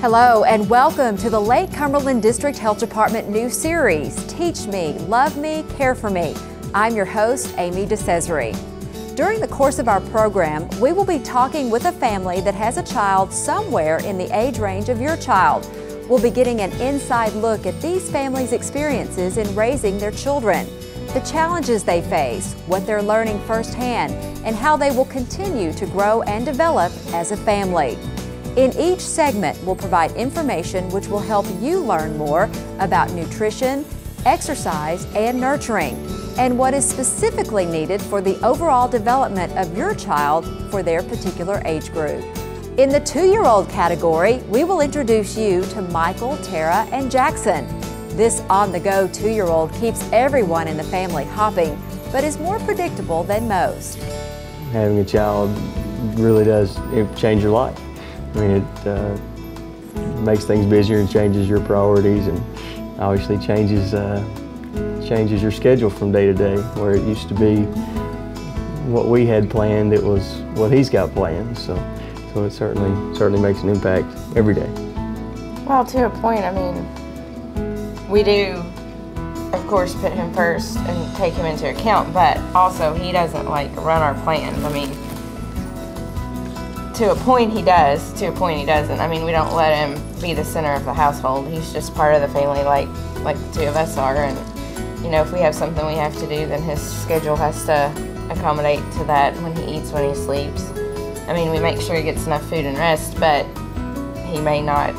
Hello and welcome to the Lake Cumberland District Health Department new series, Teach Me, Love Me, Care for Me. I'm your host, Amy DeCesare. During the course of our program, we will be talking with a family that has a child somewhere in the age range of your child. We'll be getting an inside look at these families' experiences in raising their children, the challenges they face, what they're learning firsthand, and how they will continue to grow and develop as a family. In each segment, we'll provide information which will help you learn more about nutrition, exercise, and nurturing, and what is specifically needed for the overall development of your child for their particular age group. In the 2-year-old category, we will introduce you to Michael, Tara, and Jackson. This on-the-go 2-year-old keeps everyone in the family hopping, but is more predictable than most. Having a child really does change your life. I mean, it makes things busier and changes your priorities, and obviously changes your schedule from day to day. Where it used to be what we had planned, it was what he's got planned. So it certainly makes an impact every day. Well, to a point, I mean, we do, of course, put him first and take him into account, but also he doesn't like run our plans. I mean, to a point he does, to a point he doesn't. I mean, we don't let him be the center of the household. He's just part of the family like the two of us are. And, you know, if we have something we have to do, then his schedule has to accommodate to that when he eats, when he sleeps. I mean, we make sure he gets enough food and rest, but he may not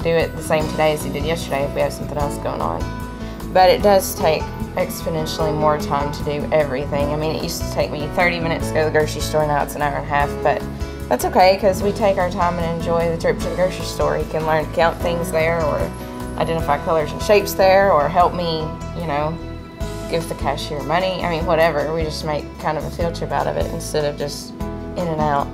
do it the same today as he did yesterday if we have something else going on. But it does take exponentially more time to do everything. I mean, it used to take me 30 minutes to go to the grocery store, now it's an hour and a half, but that's okay, because we take our time and enjoy the trip to the grocery store. He can learn to count things there, or identify colors and shapes there, or help me, you know, give the cashier money. I mean, whatever. We just make kind of a field trip out of it instead of just in and out.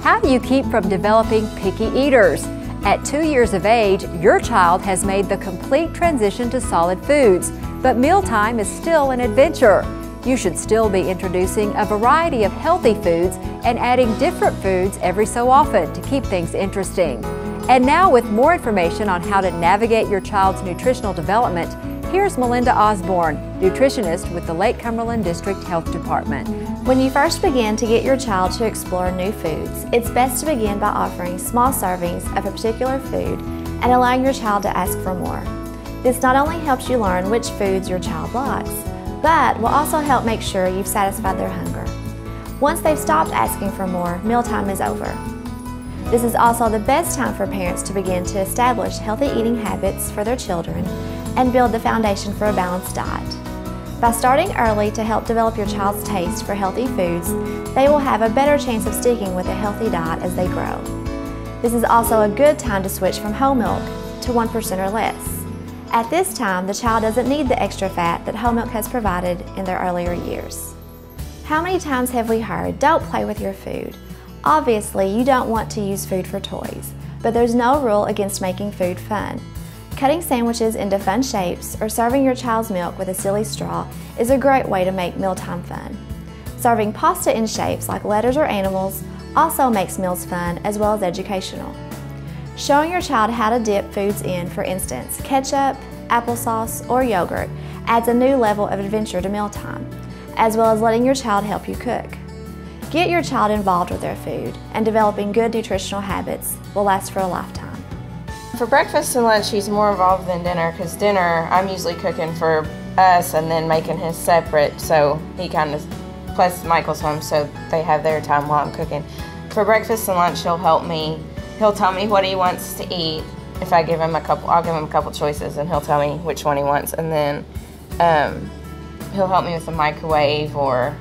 How do you keep from developing picky eaters? At 2 years of age, your child has made the complete transition to solid foods, but mealtime is still an adventure. You should still be introducing a variety of healthy foods and adding different foods every so often to keep things interesting. And now, with more information on how to navigate your child's nutritional development, here's Melinda Osborne, nutritionist with the Lake Cumberland District Health Department. When you first begin to get your child to explore new foods, it's best to begin by offering small servings of a particular food and allowing your child to ask for more. This not only helps you learn which foods your child likes, but will also help make sure you've satisfied their hunger. Once they've stopped asking for more, mealtime is over. This is also the best time for parents to begin to establish healthy eating habits for their children and build the foundation for a balanced diet. By starting early to help develop your child's taste for healthy foods, they will have a better chance of sticking with a healthy diet as they grow. This is also a good time to switch from whole milk to 1% or less. At this time, the child doesn't need the extra fat that whole milk has provided in their earlier years. How many times have we heard, "Don't play with your food"? Obviously, you don't want to use food for toys, but there's no rule against making food fun. Cutting sandwiches into fun shapes or serving your child's milk with a silly straw is a great way to make mealtime fun. Serving pasta in shapes like letters or animals also makes meals fun as well as educational. Showing your child how to dip foods in, for instance, ketchup, applesauce, or yogurt, adds a new level of adventure to mealtime, as well as letting your child help you cook. Get your child involved with their food, and developing good nutritional habits will last for a lifetime. For breakfast and lunch, he's more involved than dinner, because dinner, I'm usually cooking for us and then making his separate, so he kind of, plus Michael's home, so they have their time while I'm cooking. For breakfast and lunch, he'll help me. He'll tell me what he wants to eat. If I give him a couple, I'll give him a couple choices, and he'll tell me which one he wants. And then he'll help me with the microwave, or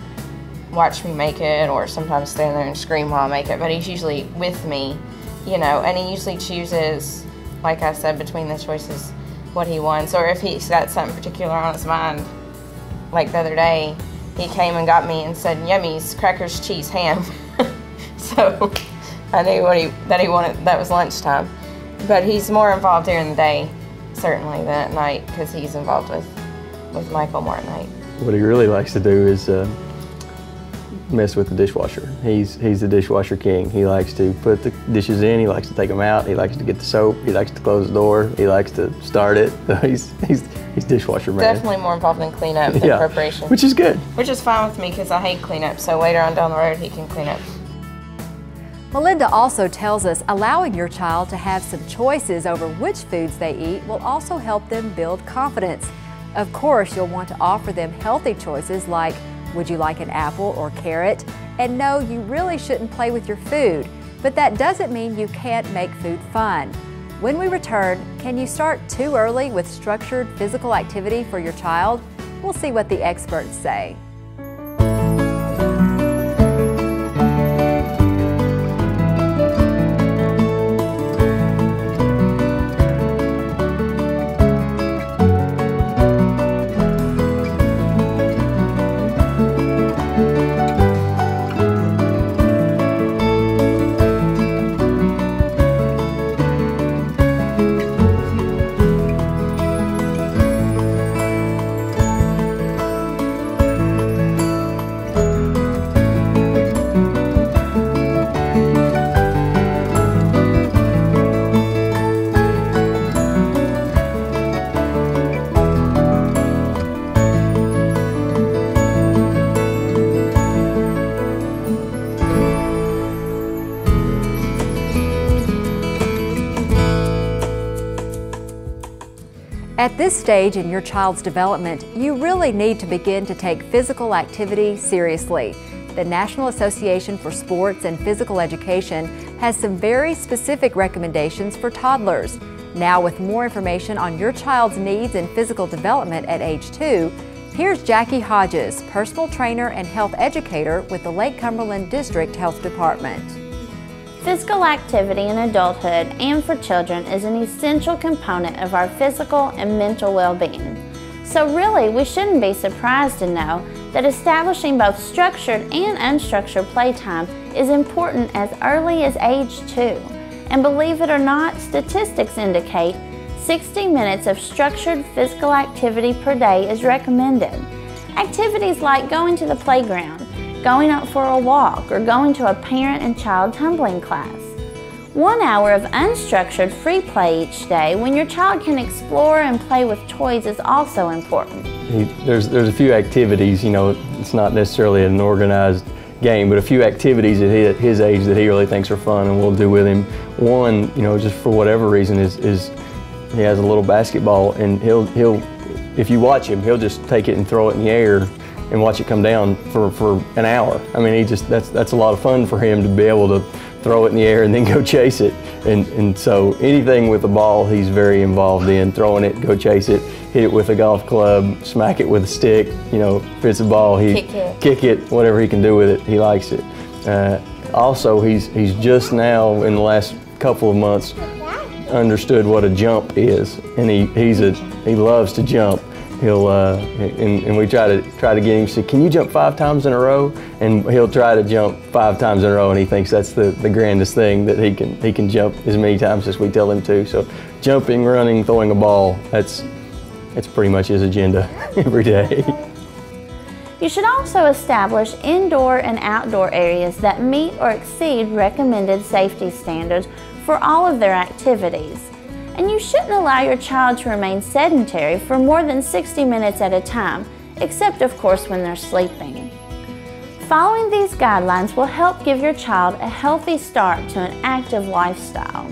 watch me make it, or sometimes stand there and scream while I make it, but he's usually with me, you know, and he usually chooses, like I said, between the choices what he wants, or if he's got something particular on his mind. Like the other day, he came and got me and said, "Yummies, crackers, cheese, ham." So I knew that he wanted. That was lunchtime. But he's more involved during the day, certainly, than at night, because he's involved with Michael more at night. What he really likes to do is mess with the dishwasher. He's the dishwasher king. He likes to put the dishes in, he likes to take them out, he likes to get the soap, he likes to close the door, he likes to start it. He's dishwasher man. Definitely more involved in cleanup than preparation. Which is good. Which is fine with me because I hate cleanup, so later on down the road he can clean up. Melinda also tells us allowing your child to have some choices over which foods they eat will also help them build confidence. Of course, you'll want to offer them healthy choices like, would you like an apple or carrot? And no, you really shouldn't play with your food, but that doesn't mean you can't make food fun. When we return, can you start too early with structured physical activity for your child? We'll see what the experts say. At this stage in your child's development, you really need to begin to take physical activity seriously. The National Association for Sports and Physical Education has some very specific recommendations for toddlers. Now, with more information on your child's needs and physical development at age 2, here's Jackie Hodges, personal trainer and health educator with the Lake Cumberland District Health Department. Physical activity in adulthood and for children is an essential component of our physical and mental well-being. So really, we shouldn't be surprised to know that establishing both structured and unstructured playtime is important as early as age 2. And believe it or not, statistics indicate 60 minutes of structured physical activity per day is recommended. Activities like going to the playground, going out for a walk, or going to a parent and child tumbling class. 1 hour of unstructured free play each day when your child can explore and play with toys is also important. There's a few activities, you know, it's not necessarily an organized game, but a few activities at his age that he really thinks are fun and we'll do with him. One, you know, just for whatever reason is he has a little basketball, and he'll if you watch him, he'll just take it and throw it in the air and watch it come down for an hour. I mean, that's a lot of fun for him to be able to throw it in the air and then go chase it. And so anything with the ball, he's very involved in. Throwing it, go chase it, hit it with a golf club, smack it with a stick. You know, if it's a ball, kick it, whatever he can do with it, he likes it. Also, he's just now in the last couple of months understood what a jump is, and he loves to jump. He'll and we try to get him to say, can you jump 5 times in a row? And he'll try to jump 5 times in a row, and he thinks that's the grandest thing, that he can jump as many times as we tell him to. So jumping, running, throwing a ball, that's pretty much his agenda every day. You should also establish indoor and outdoor areas that meet or exceed recommended safety standards for all of their activities. And you shouldn't allow your child to remain sedentary for more than 60 minutes at a time, except of course when they're sleeping. Following these guidelines will help give your child a healthy start to an active lifestyle.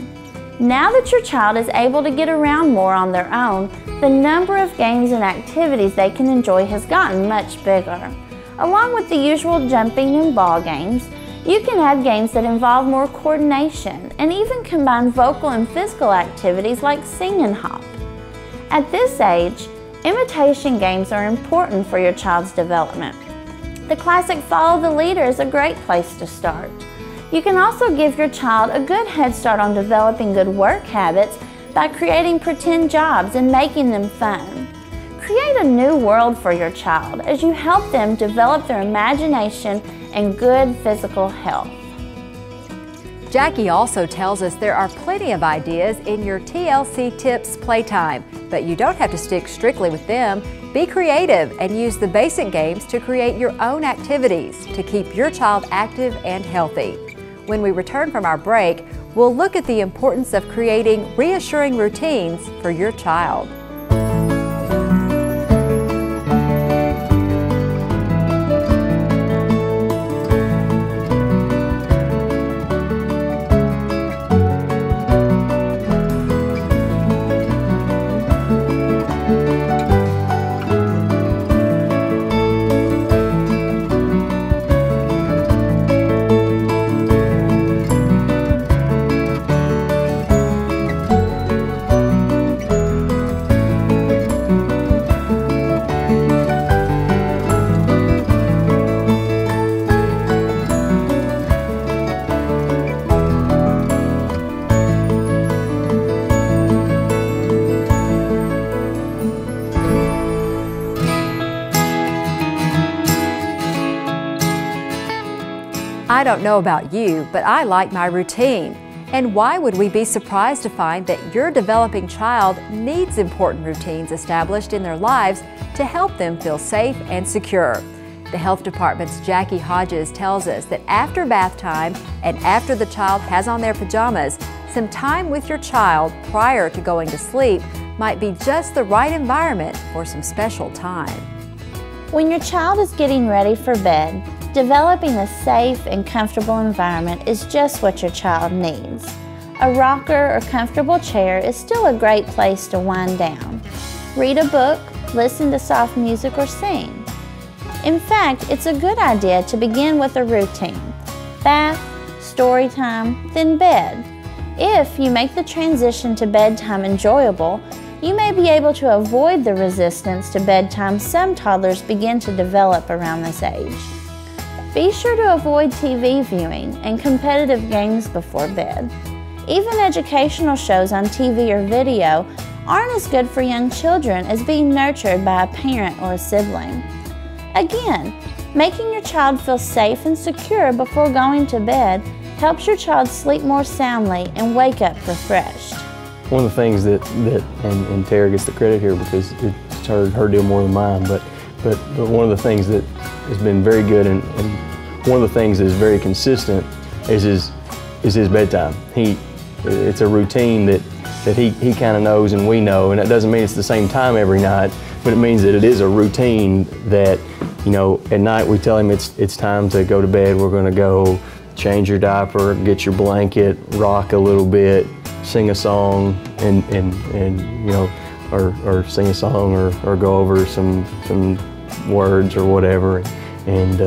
Now that your child is able to get around more on their own, the number of games and activities they can enjoy has gotten much bigger. Along with the usual jumping and ball games, you can add games that involve more coordination and even combine vocal and physical activities like sing and hop. At this age, imitation games are important for your child's development. The classic Follow the Leader is a great place to start. You can also give your child a good head start on developing good work habits by creating pretend jobs and making them fun. Create a new world for your child as you help them develop their imagination and good physical health. Jackie also tells us there are plenty of ideas in your TLC Tips Playtime, but you don't have to stick strictly with them. Be creative and use the basic games to create your own activities to keep your child active and healthy. When we return from our break, we'll look at the importance of creating reassuring routines for your child. I don't know about you, but I like my routine. And why would we be surprised to find that your developing child needs important routines established in their lives to help them feel safe and secure? The Health Department's Jackie Hodges tells us that after bath time and after the child has on their pajamas, some time with your child prior to going to sleep might be just the right environment for some special time. When your child is getting ready for bed, developing a safe and comfortable environment is just what your child needs. A rocker or comfortable chair is still a great place to wind down. Read a book, listen to soft music, or sing. In fact, it's a good idea to begin with a routine. Bath, story time, then bed. If you make the transition to bedtime enjoyable, you may be able to avoid the resistance to bedtime some toddlers begin to develop around this age. Be sure to avoid TV viewing and competitive games before bed. Even educational shows on TV or video aren't as good for young children as being nurtured by a parent or a sibling. Again, making your child feel safe and secure before going to bed helps your child sleep more soundly and wake up refreshed. One of the things and Tara gets the credit here because it's her deal more than mine, but one of the things that has been very good and one of the things that is very consistent is his bedtime. It's a routine that he kind of knows and we know, and it doesn't mean it's the same time every night, but it means that it is a routine that, you know, at night we tell him it's time to go to bed, we're going to go change your diaper, get your blanket, rock a little bit, sing a song, and you know, or sing a song or go over some words or whatever, and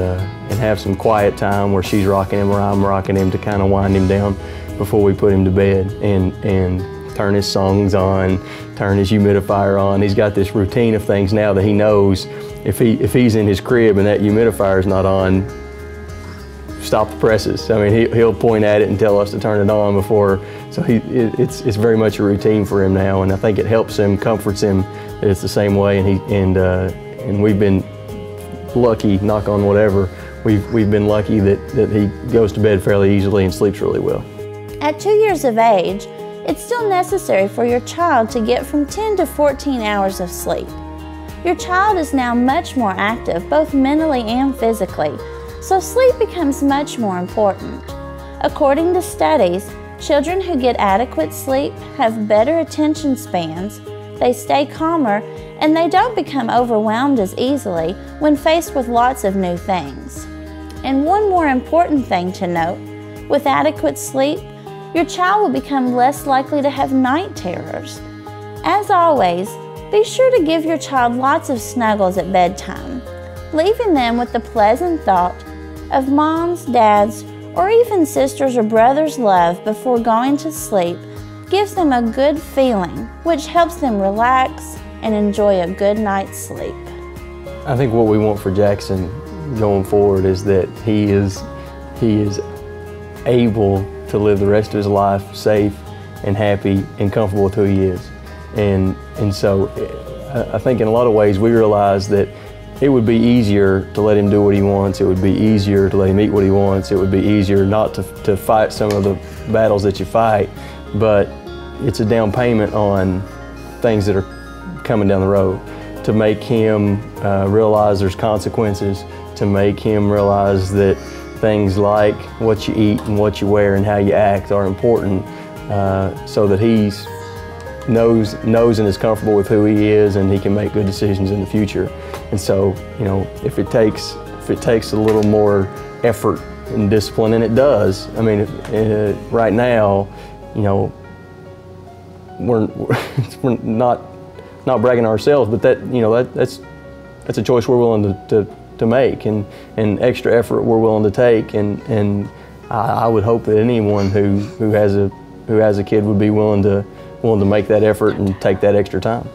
have some quiet time where she's rocking him or I'm rocking him to kind of wind him down before we put him to bed, and turn his songs on, turn his humidifier on. He's got this routine of things now that he knows if he's in his crib and that humidifier is not on, stop the presses. I mean, he'll point at it and tell us to turn it on before. So it's very much a routine for him now, and I think it helps him, comforts him that it's the same way. And we've been lucky, knock on whatever, we've been lucky that he goes to bed fairly easily and sleeps really well. At 2 years of age, it's still necessary for your child to get from 10 to 14 hours of sleep. Your child is now much more active, both mentally and physically, so sleep becomes much more important. According to studies, children who get adequate sleep have better attention spans, they stay calmer, and they don't become overwhelmed as easily when faced with lots of new things. And one more important thing to note, with adequate sleep, your child will become less likely to have night terrors. As always, be sure to give your child lots of snuggles at bedtime, leaving them with the pleasant thought of mom's, dad's, or even sisters' or brothers' love before going to sleep gives them a good feeling, which helps them relax and enjoy a good night's sleep. I think what we want for Jackson going forward is that he is able to live the rest of his life safe and happy and comfortable with who he is. And so I think in a lot of ways we realize that it would be easier to let him do what he wants. It would be easier to let him eat what he wants. It would be easier not to fight some of the battles that you fight, but it's a down payment on things that are coming down the road, to make him realize there's consequences, to make him realize that things like what you eat and what you wear and how you act are important, so that he knows and is comfortable with who he is, and he can make good decisions in the future. And so, you know, if it takes a little more effort and discipline, and it does. I mean, right now, you know, we're not bragging on ourselves, but that, you know, that's a choice we're willing to make, and extra effort we're willing to take, and I would hope that anyone who has a kid would be willing to make that effort and take that extra time.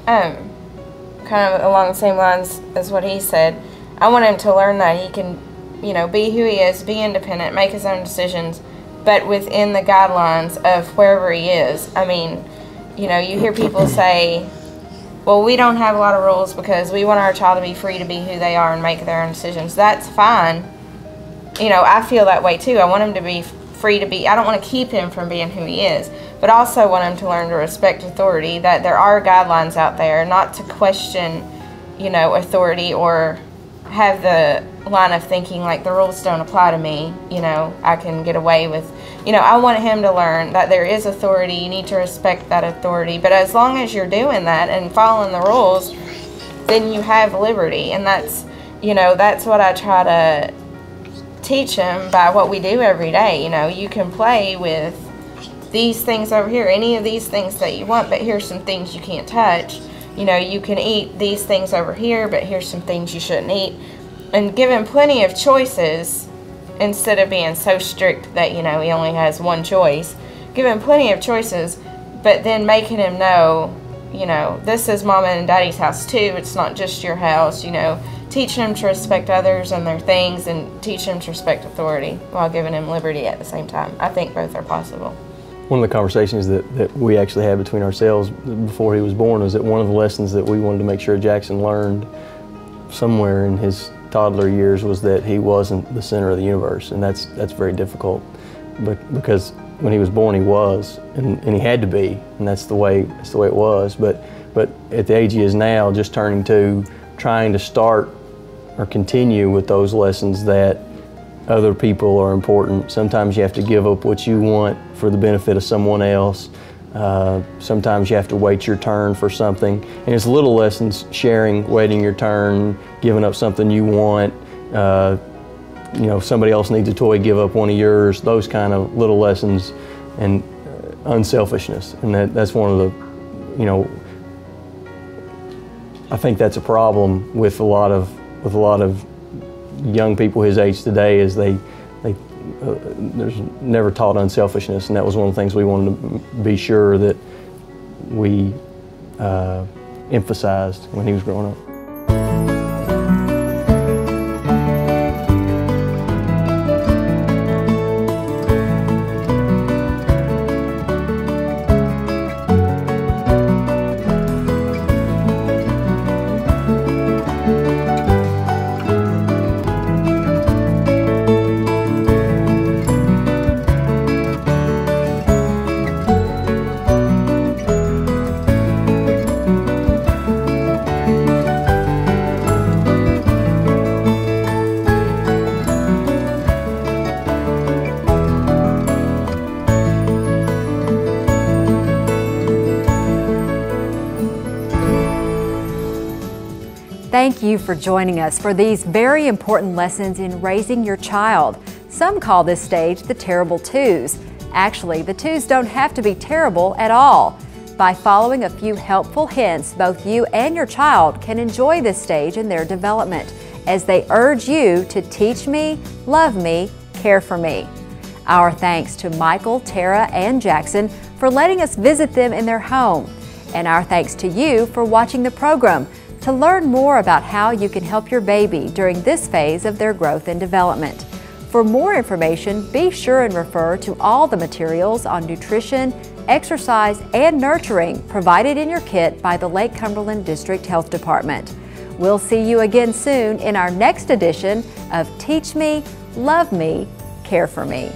Kind of along the same lines as what he said, I want him to learn that he can, you know, be who he is, be independent, make his own decisions, but within the guidelines of wherever he is. I mean, you know, you hear people say, well, we don't have a lot of rules because we want our child to be free to be who they are and make their own decisions. That's fine. You know, I feel that way too. I want him to be free to be, I don't want to keep him from being who he is, but also want him to learn to respect authority, that there are guidelines out there, not to question, you know, authority or have the line of thinking like the rules don't apply to me, you know, I can get away with, you know, I want him to learn that there is authority, you need to respect that authority, but as long as you're doing that and following the rules, then you have liberty. And that's, you know, that's what I try to teach him by what we do every day. You know, you can play with these things over here, any of these things that you want, but here's some things you can't touch. You know, you can eat these things over here, but here's some things you shouldn't eat. And give him plenty of choices instead of being so strict that, you know, he only has one choice. Give him plenty of choices, but then making him know, you know, this is Mama and Daddy's house too. It's not just your house, you know. Teaching him to respect others and their things, and teach him to respect authority while giving him liberty at the same time. I think both are possible. One of the conversations that we actually had between ourselves before he was born was that one of the lessons that we wanted to make sure Jackson learned somewhere in his toddler years was that he wasn't the center of the universe, and that's very difficult, because when he was born he was, and he had to be, and that's the way it was. But at the age he is now, just turning 2, trying to start or continue with those lessons that other people are important. Sometimes you have to give up what you want for the benefit of someone else. Sometimes you have to wait your turn for something. And it's little lessons: sharing, waiting your turn, giving up something you want. You know, if somebody else needs a toy, give up one of yours. Those kind of little lessons, and unselfishness. And that's one of the, you know, I think that's a problem with a lot of young people his age today, is there's never taught unselfishness, and that was one of the things we wanted to be sure that we emphasized when he was growing up. Thank you for joining us for these very important lessons in raising your child. Some call this stage the terrible twos. Actually, the twos don't have to be terrible at all. By following a few helpful hints, both you and your child can enjoy this stage in their development as they urge you to teach me, love me, care for me. Our thanks to Michael, Tara, and Jackson for letting us visit them in their home. And our thanks to you for watching the program. to learn more about how you can help your baby during this phase of their growth and development. For more information, be sure and refer to all the materials on nutrition, exercise, and nurturing provided in your kit by the Lake Cumberland District Health Department. We'll see you again soon in our next edition of Teach Me, Love Me, Care for Me.